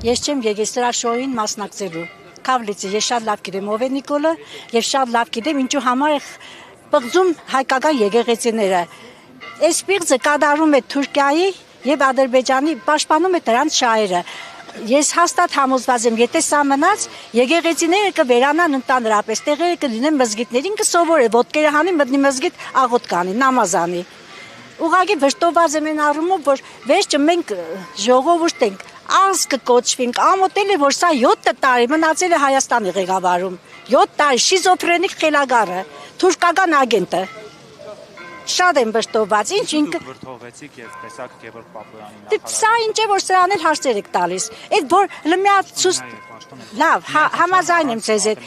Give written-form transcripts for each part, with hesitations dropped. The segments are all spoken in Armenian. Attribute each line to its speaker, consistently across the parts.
Speaker 1: Ես չեմ եկել սրա շոուին մասնակցելու։ Քավլիցը ես շատ լավ գիտեմ ով է Նիկոլը եւ շատ լավ գիտեմ ինչու համար է պղծում հայկական եկեղեցիները։ Այս պիղծը կատարում է Թուրքիայի եւ Ադրբեջանի պաշտպանում է դրանց շահերը։ Ես հաստատ համոզված եմ, եթե սա մնաց, եկեղեցիները կվերանան ընդհանրապես, տեղերը կլինեն մզգիթներին, կսովորե ոտքերը հանի, մտնի մզգիթ, աղոթք կանի, նամազ անի։ Ուղղակի վշտոված եմ այն առումով, որ վերջը մենք ժողովուրդ ենք, ազգ կոչվենք, ամոթել է, որ սա 7 տարի մնացել է Հայաստանի ղեկավարում, 7 տարի շիզոֆրենիկ խելագարը, թուրքական ագենտը։ Շատ եմ վշտոված, ինչ ինքը
Speaker 2: վրթովեցիք եւ տեսակ Գևորգ Պապոյանի նախարարը։
Speaker 1: Սա ինչ է որ սրան էլ հարցեր եք տալիս։ Այդ որ լմյա ցույց լավ, համաձայն եմ ձեզ հետ։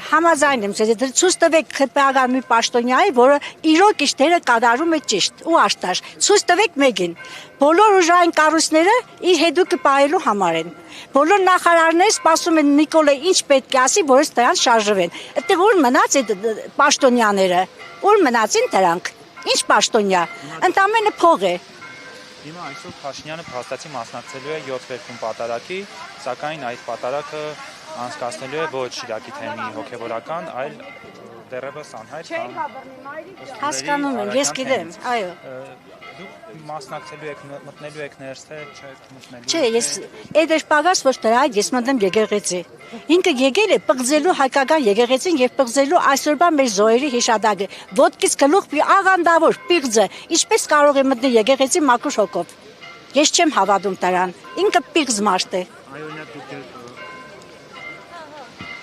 Speaker 1: Համաձայն եմ ձեզ հետ։ Ցույց տվեք ԽՊԱ-ական մի պաշտոնյայի, որը իրոք իր դերը կատարում է ճիշտ ու աշտար։ Ցույց տվեք մեկին։ Բոլոր ուժային կառույցները իր հետուկը պահելու համար են։ Բոլոր նախարարները սպասում են Նիկոլը ինչ պետք է ասի, որից դրան շարժվեն։ Այդտեղ ուր մնաց այդ պաշտոնյաները։ Ուր մնացին դրանք։ Ինչ պաշտոնյա, ընդամենը փող է։
Speaker 2: Հիմա այսօր Փաշինյանը փաստացի մասնակցելու է 7 վերքուն պատարագի, սակայն այդ պատարագը անցկացնելու է ոչ Շիրակի թեմի հոգևորական, այլ դեռևս անհայտ
Speaker 1: Հասկանում եմ, ես գիտեմ, այո։
Speaker 2: Դուք մասնակցելու եք, մտնելու եք ներս, թե չեք մտնելու։
Speaker 1: Չէ, ես այդ էր պակաս ոչ դրա, ես մտնում եկեղեցի։ Ինքը եկել է պղծելու հայկական եկեղեցին եւ պղծելու այսօրվա մեր զոհերի հիշադակը։ Ոտքից գլուխ մի աղանդավոր պիղծը, ինչպես կարող է մտնել եկեղեցի մաքուր հոգով։ Ես չեմ հավատում դրան։ Ինքը պիղծ մարդ է։
Speaker 2: Այո, նա դուք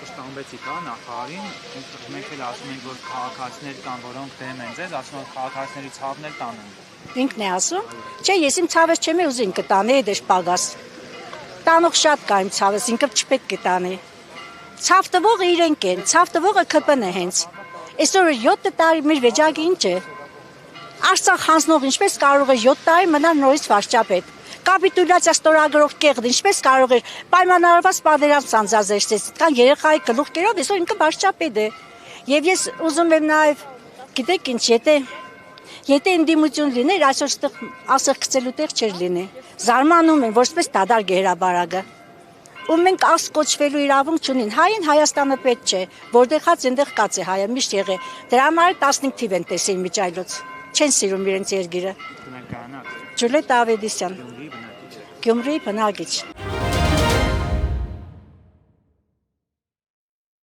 Speaker 2: ստամբեցիք նախարարին, մենք էլ ասում ենք, որ քաղաքացիներ կան, որոնք դեմ են ձեզ, ասում են քաղաքացիների ցավն էլ տանում։
Speaker 1: Ինքն է ասում։ Չէ, ես իմ ցավս չեմ ուզում կտանի այդ դժպագաս։ Տանող շատ կա իմ ցավս, ինքը չպետք է տանի։ Ցավ տվողը իրենք են, ցավ տվողը ԿՊ-ն է հենց։ Այսօր 7 տարի մեր վեճակը ինչ է։ Արցախ հանձնող ինչպես կարող է 7 տարի մնալ նորից վարչապետ։ Կապիտուլյացիա ստորագրող կեղտ ինչպես կարող է պայմանավորված պատերազմ սանձազերծել, կան երեխայի գլուխ կերով, այսօր ինքը վարչապետ է։ Եվ ես ուզում եմ նաև, գիտեք ինչ, եթե ընդդիմություն լիներ, այսօր ստեղ ասեղ գցելու տեղ չէր լինի։ Զարմանում եմ, որ սպես դադար գերաբարագը։ Ու մենք ասք կոչվելու իրավունք չունին։ Հային Հայաստանը պետք չէ, որտեղ հաց այնտեղ կաց է հայը միշտ եղե։ Դրա համար 15 թիվ են տեսել միջայլոց։ Չեն սիրում իրենց երկիրը։
Speaker 2: Գնանք կանանց։
Speaker 1: Ջուլիետ Ավետիսյան, Գյումրիի բնակիչ։